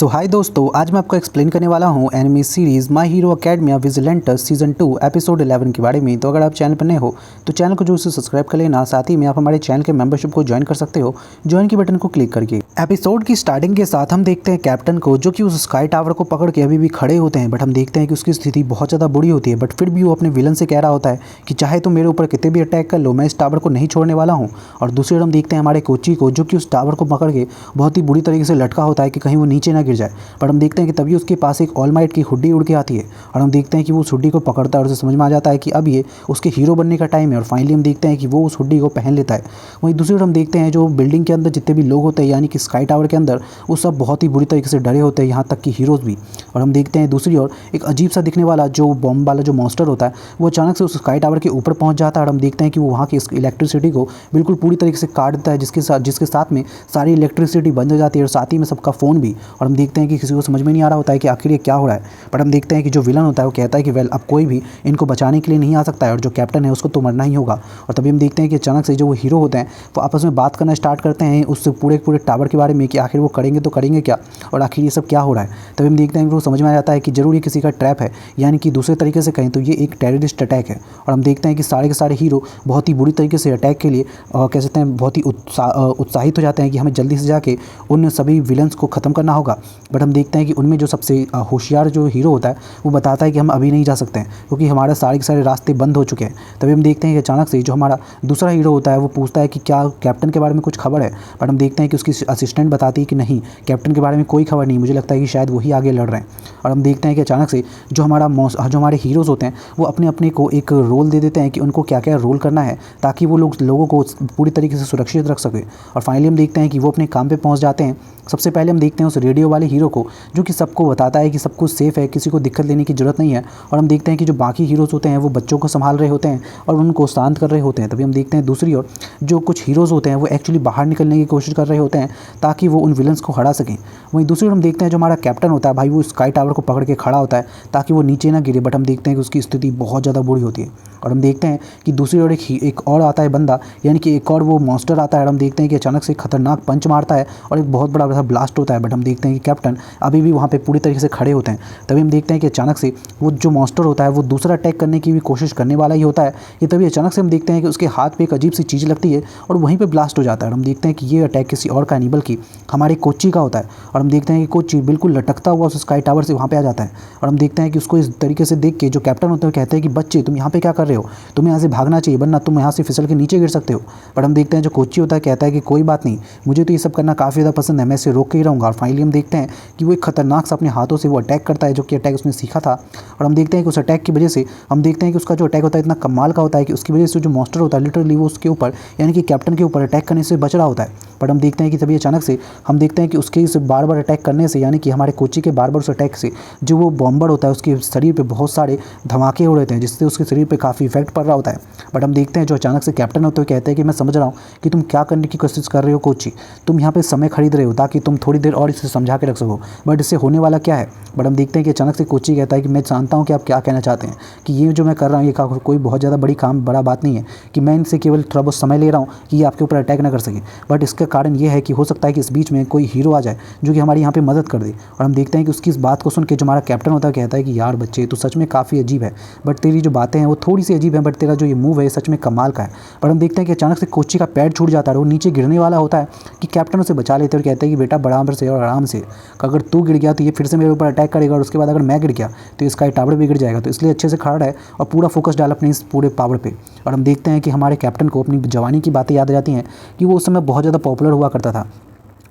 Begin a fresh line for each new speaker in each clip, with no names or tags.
सो हाय दोस्तों, आज मैं आपको एक्सप्लेन करने वाला हूँ anime series my hero academia vigilantes season 2 episode 11 के बारे में। तो अगर आप चैनल पर नए हो तो चैनल को जो से सब्सक्राइब कर लेना, साथ ही में आप हमारे चैनल के मेंबरशिप को ज्वाइन कर सकते हो ज्वाइन के बटन को क्लिक करके। एपिसोड की स्टार्टिंग के साथ हम देखते हैं कैप्टन को, जो कि उस स्काई टावर को पकड़ के अभी भी खड़े होते हैं, बट हम देखते हैं कि उसकी स्थिति बहुत ज़्यादा बुरी होती है। बट फिर भी वो अपने विलन से कह रहा होता है कि चाहे तुम मेरे ऊपर कितने भी अटैक कर लो, मैं इस टावर को नहीं छोड़ने वाला हूँ। और दूसरी ओर हम देखते हैं हमारे कोची को, जो कि उस टावर को पकड़ के बहुत ही बुरी तरीके से लटका होता है कि कहीं वो नीचे ना गिर जाए। बट हम देखते हैं कि तभी उसके पास एक ऑल माइट की हुड्डी उड़ के आती है और हम देखते हैं कि वो उस हुड्डी को पकड़ता है और उसे समझ में आ जाता है कि अब ये उसके हीरो बनने का टाइम है। और फाइनली हम देखते हैं कि वो उस हुड्डी को पहन लेता है। वहीं दूसरी ओर हम देखते हैं जो बिल्डिंग के अंदर जितने भी लोग होते हैं, यानी कि स्काई टावर के अंदर, वो सब बहुत ही बुरी तरीके से डरे होते हैं, यहाँ तक कि हीरोज़ भी। और हम देखते हैं दूसरी ओर एक अजीब सा दिखने वाला जो बॉम्ब वाला जो मॉन्स्टर होता है, वो अचानक से उस स्काई टावर के ऊपर पहुंच जाता है। और हम देखते हैं कि वो वहाँ की इलेक्ट्रिसिटी को बिल्कुल पूरी तरीके से काट देता है, जिसके साथ में सारी इलेक्ट्रिसिटी बंद हो जाती है और साथ ही में सबका फ़ोन भी। और हम देखते हैं कि किसी को समझ में नहीं आ रहा होता है कि आखिर ये क्या हो रहा है। बट हम देखते हैं कि जो विलन होता है वो कहता है कि वेल, अब कोई भी इनको बचाने के लिए नहीं आ सकता है और जो कैप्टन है उसको तो मरना ही होगा। और तभी हम देखते हैं कि अचानक से जो वो हीरो होते हैं वो आपस में बात करना स्टार्ट करते हैं उस पूरे टावर के बारे में कि आखिर वो करेंगे तो करेंगे क्या और आखिर ये सब क्या हो रहा है। तभी हम देखते हैं कि वो समझ में आ जाता है कि जरूर ये किसी का ट्रैप है, यानी कि दूसरे तरीके से कहें तो ये एक टेररिस्ट अटैक है। और हम देखते हैं कि सारे के सारे हीरो बहुत ही बुरी तरीके से अटैक के लिए कह सकते हैं बहुत ही उत्साहित हो जाते हैं कि हमें जल्दी से जाके उन सभी विलन्स को ख़त्म करना होगा। बट हम देखते हैं कि उनमें जो सबसे होशियार जो हीरो होता है वो बताता है कि हम अभी नहीं जा सकते हैं क्योंकि हमारे सारे के सारे रास्ते बंद हो चुके हैं। तभी हम देखते हैं कि अचानक से जो हमारा दूसरा हीरो होता है वो पूछता है कि क्या कैप्टन के बारे में कुछ खबर है। बट हम देखते हैं कि उसकी असिस्टेंट बताती है कि नहीं, कैप्टन के बारे में कोई खबर नहीं, मुझे लगता है कि शायद वही आगे लड़ रहे हैं। और हम देखते हैं कि अचानक से जो हमारे हीरोज़ होते हैं वो अपने अपने को एक रोल दे देते हैं कि उनको क्या क्या रोल करना है ताकि वो लोगों को पूरी तरीके से सुरक्षित रख सके। और फाइनली हम देखते हैं कि वो अपने काम पे पहुंच जाते हैं। सबसे पहले हम देखते हैं उस रेडियो वाले हीरो को, जो कि सबको बताता है कि सब कुछ सेफ़ है, किसी को दिक्कत लेने की ज़रूरत नहीं है। और हम देखते हैं कि जो बाकी हीरोज़ होते हैं वो बच्चों को संभाल रहे होते हैं और उनको शांत कर रहे होते हैं। तभी हम देखते हैं दूसरी ओर जो कुछ हीरोज़ होते हैं वो एक्चुअली बाहर निकलने की कोशिश कर रहे होते हैं ताकि वो उन विलन्स को हरा सकें। वहीं दूसरी ओर हम देखते हैं जो हमारा कैप्टन होता है भाई, वो स्काई टावर को पकड़ के खड़ा होता है ताकि वो नीचे ना गिरे। बट हम देखते हैं कि उसकी स्थिति बहुत ज़्यादा बुरी होती है। और हम देखते हैं कि दूसरी ओर एक और आता है बंदा, यानी कि एक और वो मॉन्स्टर आता है। और हम देखते हैं कि अचानक से खतरनाक पंच मारता है और एक बहुत बड़ा वैसा ब्लास्ट होता है। बट हम देखते हैं कि कैप्टन अभी भी वहाँ पे पूरी तरीके से खड़े होते हैं। तभी हम देखते हैं कि अचानक से वो जो मॉन्स्टर होता है वो दूसरा अटैक करने की भी कोशिश करने वाला ही होता है कि तभी अचानक से हम देखते हैं कि उसके हाथ पे एक अजीब सी चीज़ लगती है और वहीं पे ब्लास्ट हो जाता है। और हम देखते हैं कि ये अटैक किसी और का नहीं बल्कि हमारे कोची का होता है। और हम देखते हैं कि कोची बिल्कुल लटकता हुआ उस स्काई टावर से वहाँ पे आ जाता है। और हम देखते हैं कि उसको इस तरीके से देख के जो कैप्टन होते हैं कहते हैं कि बच्चे, तुम यहाँ पे क्या कर रहे हो, तुम्हें यहाँ से भागना चाहिए वरना तुम यहाँ से फिसल के नीचे गिर सकते हो। पर हम देखते हैं जो कोची होता है कहता है कि कोई बात नहीं, मुझे तो ये सब करना काफ़ी ज़्यादा पसंद है, मैं इसे रोक के ही रहूँगा। और फाइनली हम देखते हैं कि वो एक खतरनाक सा अपने हाथों से वो अटैक करता है, जो कि अटैक उसने सीखा था। और हम देखते हैं कि उस अटैक की वजह से हम देखते हैं कि उसका जो अटैक होता है इतना कमाल का होता है कि उसकी वजह से जो मॉन्स्टर होता है लिटरली वो उसके ऊपर, यानी कि कैप्टन के ऊपर अटैक करने से बच रहा होता है। बट हम देखते हैं कि तभी अचानक से हम देखते हैं कि उसके इस बार बार अटैक करने से, यानी कि हमारे कोची के बार बार उस अटैक से जो वो बॉम्बर होता है उसके शरीर पे बहुत सारे धमाके हो रहे थे, जिससे उसके शरीर पे काफ़ी इफेक्ट पड़ रहा होता है। बट हम देखते हैं जो अचानक से कैप्टन होते हुए कहते हैं कि मैं समझ रहा हूँ कि तुम क्या करने की कोशिश कर रहे हो कोची, तुम यहाँ पे समय खरीद रहे हो ताकि तुम थोड़ी देर और इसे समझा के रख सको, बट इससे होने वाला क्या है। बट हम देखते हैं कि अचानक से कोची कहता है कि मैं जानता हूँ कि आप क्या कहना चाहते हैं, कि ये जो मैं कर रहा हूँ ये कोई बहुत ज़्यादा बड़ा बात नहीं है, कि मैं इनसे केवल थोड़ा बहुत समय ले रहा हूँ कि ये आपके ऊपर अटैक ना कर सके। बट इसका कारण ये है कि हो सकता है कि इस बीच में कोई हीरो आ जाए जो कि हमारी यहाँ पे मदद कर दे। और हम देखते हैं कि उसकी इस बात को सुन के जो हमारा कैप्टन होता है कहता है कि यार बच्चे, तो सच में काफ़ी अजीब है, बट तेरी जो बातें हैं वो थोड़ी सी अजीब है, बट तेरा जो ये मूव है सच में कमाल का है। पर हम देखते हैं कि अचानक से कोची का पैर छूट जाता है, वो नीचे गिरने वाला होता है कि कैप्टन उसे बचा लेते हैं और कहते हैं कि बेटा बराबर से और आराम से, अगर तू गिर गया तो ये फिर से मेरे ऊपर अटैक करेगा और उसके बाद अगर मैं गिर गया तो इसका टावर भी गिर जाएगा, तो इसलिए अच्छे से खड़ा है और पूरा फोकस डाल अपने इस पूरे पावर पे। और हम देखते हैं कि हमारे कैप्टन को अपनी जवानी की बातें याद आ जाती हैं कि वो उस समय बहुत ज़्यादा पॉपुलर हुआ करता था,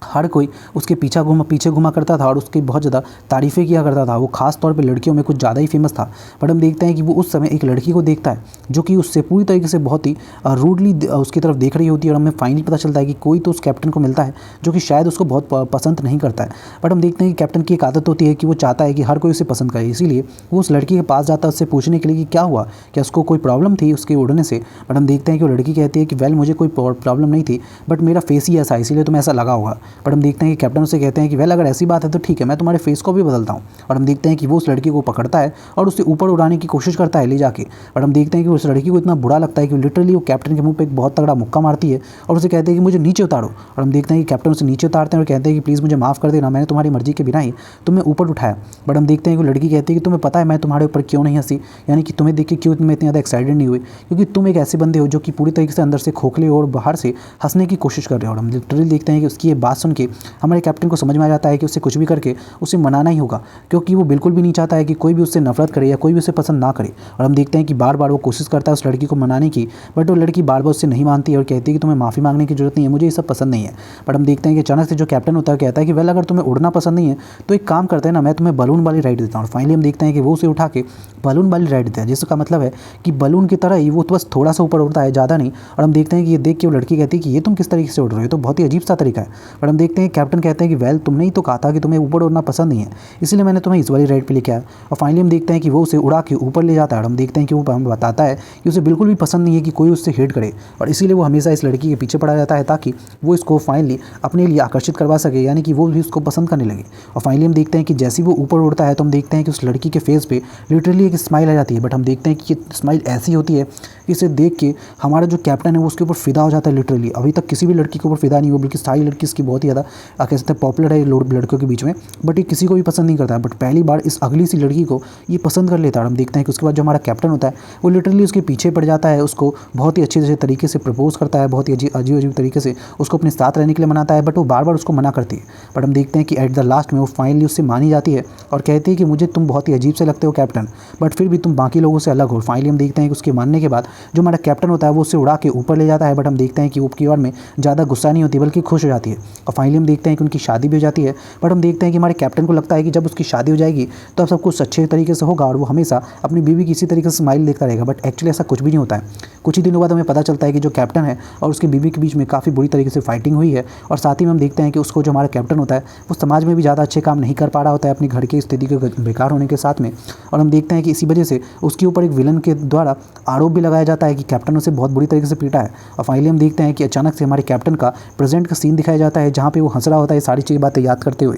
हर कोई उसके पीछे घुमा करता था और उसकी बहुत ज़्यादा तारीफ़ें किया करता था। वो खास तौर पे लड़कियों में कुछ ज़्यादा ही फेमस था। बट हम देखते हैं कि वो उस समय एक लड़की को देखता है जो कि उससे पूरी तरीके से बहुत ही रूडली उसकी तरफ देख रही होती है। और हमें फाइनली पता चलता है कि कोई तो उस कैप्टन को मिलता है जो कि शायद उसको बहुत पसंद नहीं करता है। बट हम देखते हैं कि कैप्टन की एक आदत होती है कि वो चाहता है कि हर कोई उसे पसंद करे, इसीलिए वो उस लड़की के पास जाता है उससे पूछने के लिए कि क्या हुआ, क्या उसको कोई प्रॉब्लम थी उसके उड़ने से। बट हम देखते हैं कि वो लड़की कहती है कि वेल, मुझे कोई प्रॉब्लम नहीं थी, बट मेरा फेस ही ऐसा है इसीलिए तुम्हें ऐसा लगा होगा। बट हम देखते हैं कि कैप्टन उससे कहते हैं कि वेल अगर ऐसी बात है तो ठीक है, मैं तुम्हारे फेस को भी बदलता हूँ। और हम देखते हैं कि वो उस लड़की को पकड़ता है और उससे ऊपर उड़ाने की कोशिश करता है ले जाके। और हम देखते हैं कि उस लड़की को इतना बुरा लगता है कि लिटरली वो कैप्टन के मुंह पे एक बहुत तगड़ा मुक्का मारती है और उसे कहते हैं कि मुझे नीचे उतारो। और हम देखते हैं कि कैप्टन उसे नीचे उतारते हैं और कहते हैं कि प्लीज़ मुझे माफ़ कर देना, मैंने तुम्हारी मर्जी के बिना ही तुम्हें ऊपर उठाया। बट हम देखते हैं कि वो लड़की कहती है कि तुम्हें पता है मैं तुम्हारे ऊपर क्यों नहीं हंसी, यानी कि तुम्हें देख के क्यों मैं इतनी ज़्यादा एक्साइटेड नहीं हुई, क्योंकि तुम एक ऐसे बंदे हो जो कि पूरी तरीके से अंदर से खोखले और बाहर से हंसने की कोशिश कर रहे हो। और हम लिटरली देखते हैं कि उसकी ये बात सुन के हमारे कैप्टन को समझ में आ जाता है कि उसे कुछ भी करके उसे मनाना ही होगा, क्योंकि वो बिल्कुल भी नहीं चाहता है कि कोई भी उससे नफरत करे या कोई भी उसे पसंद ना करे। और हम देखते हैं कि बार बार वो कोशिश करता है उस लड़की को मनाने की, बट वो लड़की बार बार उससे नहीं मानती है और कहती है कि तुम्हें माफ़ी मांगने की जरूरत नहीं है, मुझे ये सब पसंद नहीं है। बट हम देखते हैं कि अचानक से जो कैप्टन होता है कहता है कि वेल अगर तुम्हें उड़ना पसंद नहीं है तो एक काम करते हैं ना, मैं तुम्हें बलून वाली राइड देता हूँ। और फाइनली हम देखते हैं कि वो उसे उठा के बलून वाली राइड देता है, जिसका मतलब है कि बलून की तरह ही वो तो बस थोड़ा सा ऊपर उड़ता है, ज़्यादा नहीं। और हम देखते हैं कि ये देख के वो लड़की कहती है कि ये तुम किस तरीके से उड़ रहे हो, तो बहुत ही अजीब सा तरीका है। बट हम देखते हैं कैप्टन कहते हैं कि वेल तुमने ही तो कहा था कि तुम्हें ऊपर उड़ना पसंद नहीं है, इसलिए मैंने तुम्हें इस वाली राइड पे लेके आया। और फाइनली हम देखते हैं कि वो उसे उड़ा के ऊपर ले जाता है। और हम देखते हैं कि वो हमें बताता है कि उसे बिल्कुल भी पसंद नहीं है कि कोई उससे हेट करे, और इसीलिए वो हमेशा इस लड़की के पीछे पड़ा रहता है ताकि वो इसको फाइनली अपने लिए आकर्षित करवा सके, यानी कि वो भी उसको पसंद करने लगे। और फाइनली हम देखते हैं कि जैसे वो ऊपर उड़ता है तो हम देखते हैं कि उस लड़की के फेस पे लिटरली एक स्माइल आ जाती है। बट हम देखते हैं कि ये स्माइल ऐसी होती है कि इसे देख के हमारा जो कैप्टन है वो उसके ऊपर फिदा हो जाता है। लिटरली अभी तक किसी भी लड़की के ऊपर फिदा नहीं हुआ, बल्कि सारी लड़की इसकी बहुत ही ज़्यादा कह सकते हैं पॉपुलर है लड़कियों के बीच में, बट ये किसी को भी पसंद नहीं करता है। बट पहली बार इस अगली सी लड़की को ये पसंद कर लेता है। और हम देखते हैं कि उसके बाद जो हमारा कैप्टन होता है वो लिटरली उसके पीछे पड़ जाता है, उसको बहुत ही अच्छे तरीके से प्रपोज करता है, बहुत ही अजीब अजीब तरीके से उसको अपने साथ रहने के लिए मनाता है, बट वो बार बार उसको मना करती है। बट हम देखते हैं कि एट द लास्ट में वो फाइनली उससे मानी जाती है और कहती है कि मुझे तुम बहुत ही अजीब से लगते हो कैप्टन, बट फिर भी तुम बाकी लोगों से अलग हो। फाइनली हम देखते हैं कि उसके मानने के बाद जो हमारा कैप्टन होता है वो उससे उड़ा के ऊपर ले जाता है। बट हम देखते हैं कि वो की बार में ज़्यादा गुस्सा नहीं होती बल्कि खुश हो जाती है। और फाइनली हम देखते हैं कि उनकी शादी भी हो जाती है। बट हम देखते हैं कि हमारे कैप्टन को लगता है कि जब उसकी शादी हो जाएगी तो अब सब कुछ अच्छे तरीके से होगा और वो हमेशा अपनी बीवी की इसी तरीके से स्माइल देखता रहेगा। बट एक्चुअली ऐसा कुछ भी नहीं होता है। कुछ ही दिनों बाद हमें पता चलता है कि जो कैप्टन है और उसकी बीवी के बीच में काफ़ी बुरी तरीके से फाइटिंग हुई है, और साथ ही में हम देखते हैं कि उसको जो हमारा कैप्टन होता है वो समाज में भी ज़्यादा अच्छे काम नहीं कर पा रहा होता है अपनी घर की स्थिति के बेकार होने के साथ में। और हम देखते हैं कि इसी वजह से उसके ऊपर एक विलन के द्वारा आरोप भी लगाया जाता है कि कैप्टन उसे बहुत बुरी तरीके से पीटा है। और फाइनली हम देखते हैं कि अचानक से हमारे कैप्टन का प्रेजेंट का सीन दिखाया जाता है जहाँ पे वो हंस रहा होता है सारी चीज़ बातें याद करते हुए।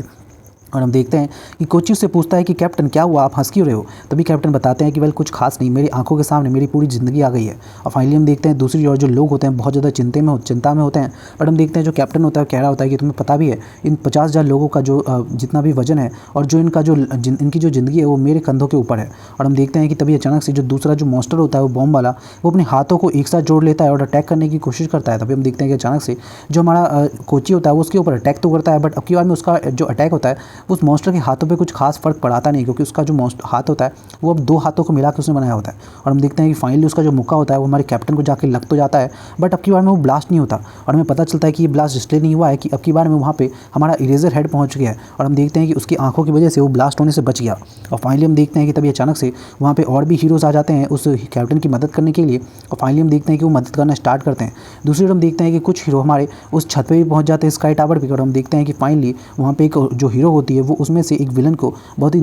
और हम देखते हैं कि कोची उससे पूछता है कि कैप्टन क्या हुआ, आप हंस क्यों रहे हो। तभी कैप्टन बताते हैं कि वेल कुछ खास नहीं, मेरी आंखों के सामने मेरी पूरी ज़िंदगी आ गई है। और फाइनली हम देखते हैं दूसरी ओर जो लोग होते हैं बहुत ज़्यादा चिंता में होते हैं। बट हम देखते हैं जो कैप्टन होता है कह रहा होता है कि तुम्हें पता भी है इन 50,000 लोगों का जो जितना भी वजन है और जो इनकी जो ज़िंदगी है वो मेरे कंधों के ऊपर है। और हम देखते हैं कि तभी अचानक से जो दूसरा जो मॉन्स्टर होता है वो बॉम्ब वाला, वो अपने हाथों को एक साथ जोड़ लेता है और अटैक करने की कोशिश करता है। तभी हम देखते हैं कि अचानक से जो हमारा कोची होता है वो उसके ऊपर अटैक तो करता है, बट अब की बार में उसका जो अटैक होता है उस मॉन्स्टर के हाथों पे कुछ खास फर्क पड़ाता नहीं, क्योंकि उसका जो हाथ होता है वो अब 2 हाथों को मिला के उसने बनाया होता है। और हम देखते हैं कि फाइनली उसका जो मुक्का होता है वो हमारे कैप्टन को जाके लग तो जाता है, बट अब की बार में वो ब्लास्ट नहीं होता। और हमें पता चलता है कि ये ब्लास्ट इसलिए नहीं हुआ है कि अब की बार में वहाँ पे हमारा इरेजर हेड पहुँच गया है, और हम देखते हैं कि उसकी आंखों की वजह से वो ब्लास्ट होने से बच गया। और फाइनली हम देखते हैं कि तभी अचानक से वहाँ पर और भी हीरोज़ आ जाते हैं उस कैप्टन की मदद करने के लिए। और फाइनली हम देखते हैं कि वो मदद करना स्टार्ट करते हैं। दूसरी ओर हम देखते हैं कि कुछ हीरो हमारे उस छत पर भी पहुँच जाते हैं स्काई टावर पर। और हम देखते हैं कि फाइनली वहाँ पर एक जो हीरो होती है वो उसमें से एक विलन को बहुत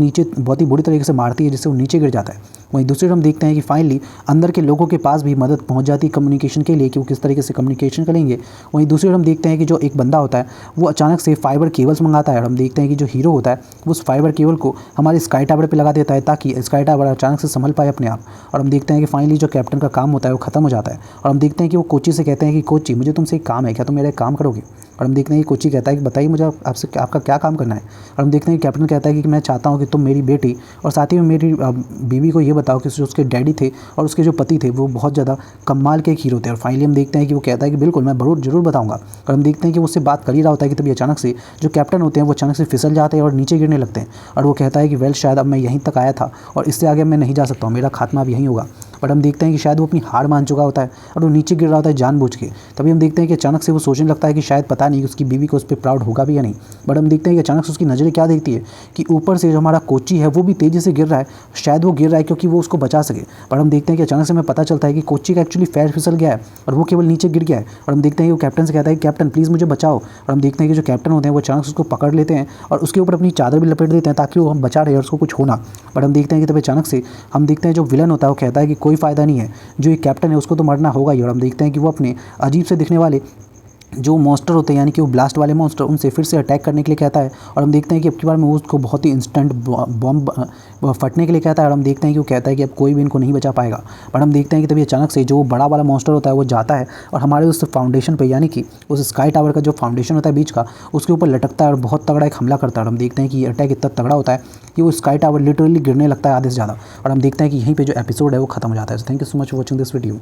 ही बुरी तरीके से मारती है, जिससे वो नीचे गिर जाता है। वहीं दूसरी ओर हम देखते हैं कि फाइनली अंदर के लोगों के पास भी मदद पहुंच जाती है कम्युनिकेशन के लिए कि वो किस तरीके से कम्युनिकेशन करेंगे। वहीं दूसरी ओर हम देखते हैं कि जो एक बंदा होता है वो अचानक से फाइबर केबल्स मंगाता है, और हम देखते हैं कि जो हीरो होता है वो उस फाइबर केबल को हमारे स्काई टावर पर लगा देता है ताकि स्काई टावर अचानक से संभल पाए अपने आप। और हम देखते हैं कि फाइनली जो कैप्टन का काम होता है वो खत्म हो जाता है। और हम देखते हैं कि वो कोची से कहते हैं कि कोची मुझे तुमसे एक काम है, क्या तुम मेरा एक काम करोगे। और हम देखते हैं कि कोची कहता है कि बताइए मुझे आपसे आपका क्या काम करना है। और हम देखते हैं कि कैप्टन कहता है कि मैं चाहता हूँ कि तुम मेरी बेटी और साथ ही में मेरी बीवी को ये बताओ कि जो उसके डैडी थे और उसके जो पति थे वो बहुत ज़्यादा कमाल के एक हीरो थे। और फाइनली हम देखते हैं कि वो कहता है कि बिल्कुल मैं जरूर बताऊँगा। और हम देखते हैं कि वो उससे बात कर ही रहा होता है कि तभी अचानक से जो कैप्टन होते हैं वो अचानक से फिसल जाते हैं और नीचे गिरने लगते हैं। और वो कहता है कि वेल शायद अब मैं यहीं तक आया था और इससे आगे मैं नहीं जा सकता हूँ, मेरा खात्मा अब यहीं होगा। बट हम देखते हैं कि शायद वो अपनी हार मान चुका होता है और वो नीचे गिर रहा होता है जानबूझ के। तभी हम देखते हैं कि अचानक से वो सोचने लगता है कि शायद पता नहीं उसकी बीवी को उस पर प्राउड होगा भी या नहीं। बट हम देखते हैं कि अचानक से उसकी नज़रें क्या देखती है कि ऊपर से जो हमारा कोची है वो भी तेज़ी से गिर रहा है। शायद वो गिर रहा है क्योंकि वो उसको बचा सके। बट हम देखते हैं कि अचानक से हमें पता चलता है कि कोची का एक्चुअली पैर फिसल गया है और वो केवल नीचे गिर गया है। और हम देखते हैं कि वो कैप्टन से कहता है कि कैप्टन प्लीज़ मुझे बचाओ। और हम देखते हैं कि जो कैप्टन होते हैं वो अचानक से उसको पकड़ लेते हैं और उसके ऊपर अपनी चादर भी लपेट देते हैं ताकि वो हम बचा रहे और उसको कुछ होना। बट हम देखते हैं कि तभी अचानक से हम देखते हैं जो विलन होता है वो कहता है कि कोई फ़ायदा नहीं है, जो ये कैप्टन है उसको तो मरना होगा ही। और हम देखते हैं कि वो अपने अजीब से दिखने वाले जो मॉन्स्टर होते हैं यानी कि वो ब्लास्ट वाले मॉन्स्टर उनसे फिर से अटैक करने के लिए कहता है। और हम देखते हैं कि अब की बार में वो उसको बहुत ही इंस्टेंट बॉम्ब फटने के लिए कहता है। और हम देखते हैं कि वो कहता है कि अब कोई भी इनको नहीं बचा पाएगा। पर हम देखते हैं कि तभी अचानक से जो बड़ा वाला मॉन्स्टर होता है वो जाता है और हमारे उस फाउंडेशन पे यानी कि उस स्काई टावर का जो फाउंडेशन होता है बीच का, उसके ऊपर लटकता है और बहुत तगड़ा एक हमला करता है। और हम देखते हैं कि ये अटैक इतना तगड़ा होता है कि वो स्काई टावर लिटरली गिरने लगता है आधे से ज़्यादा। और हम देखते हैं कि यहीं पे जो एपिसोड है वो खत्म हो जाता है। Thank you so much for watching this video.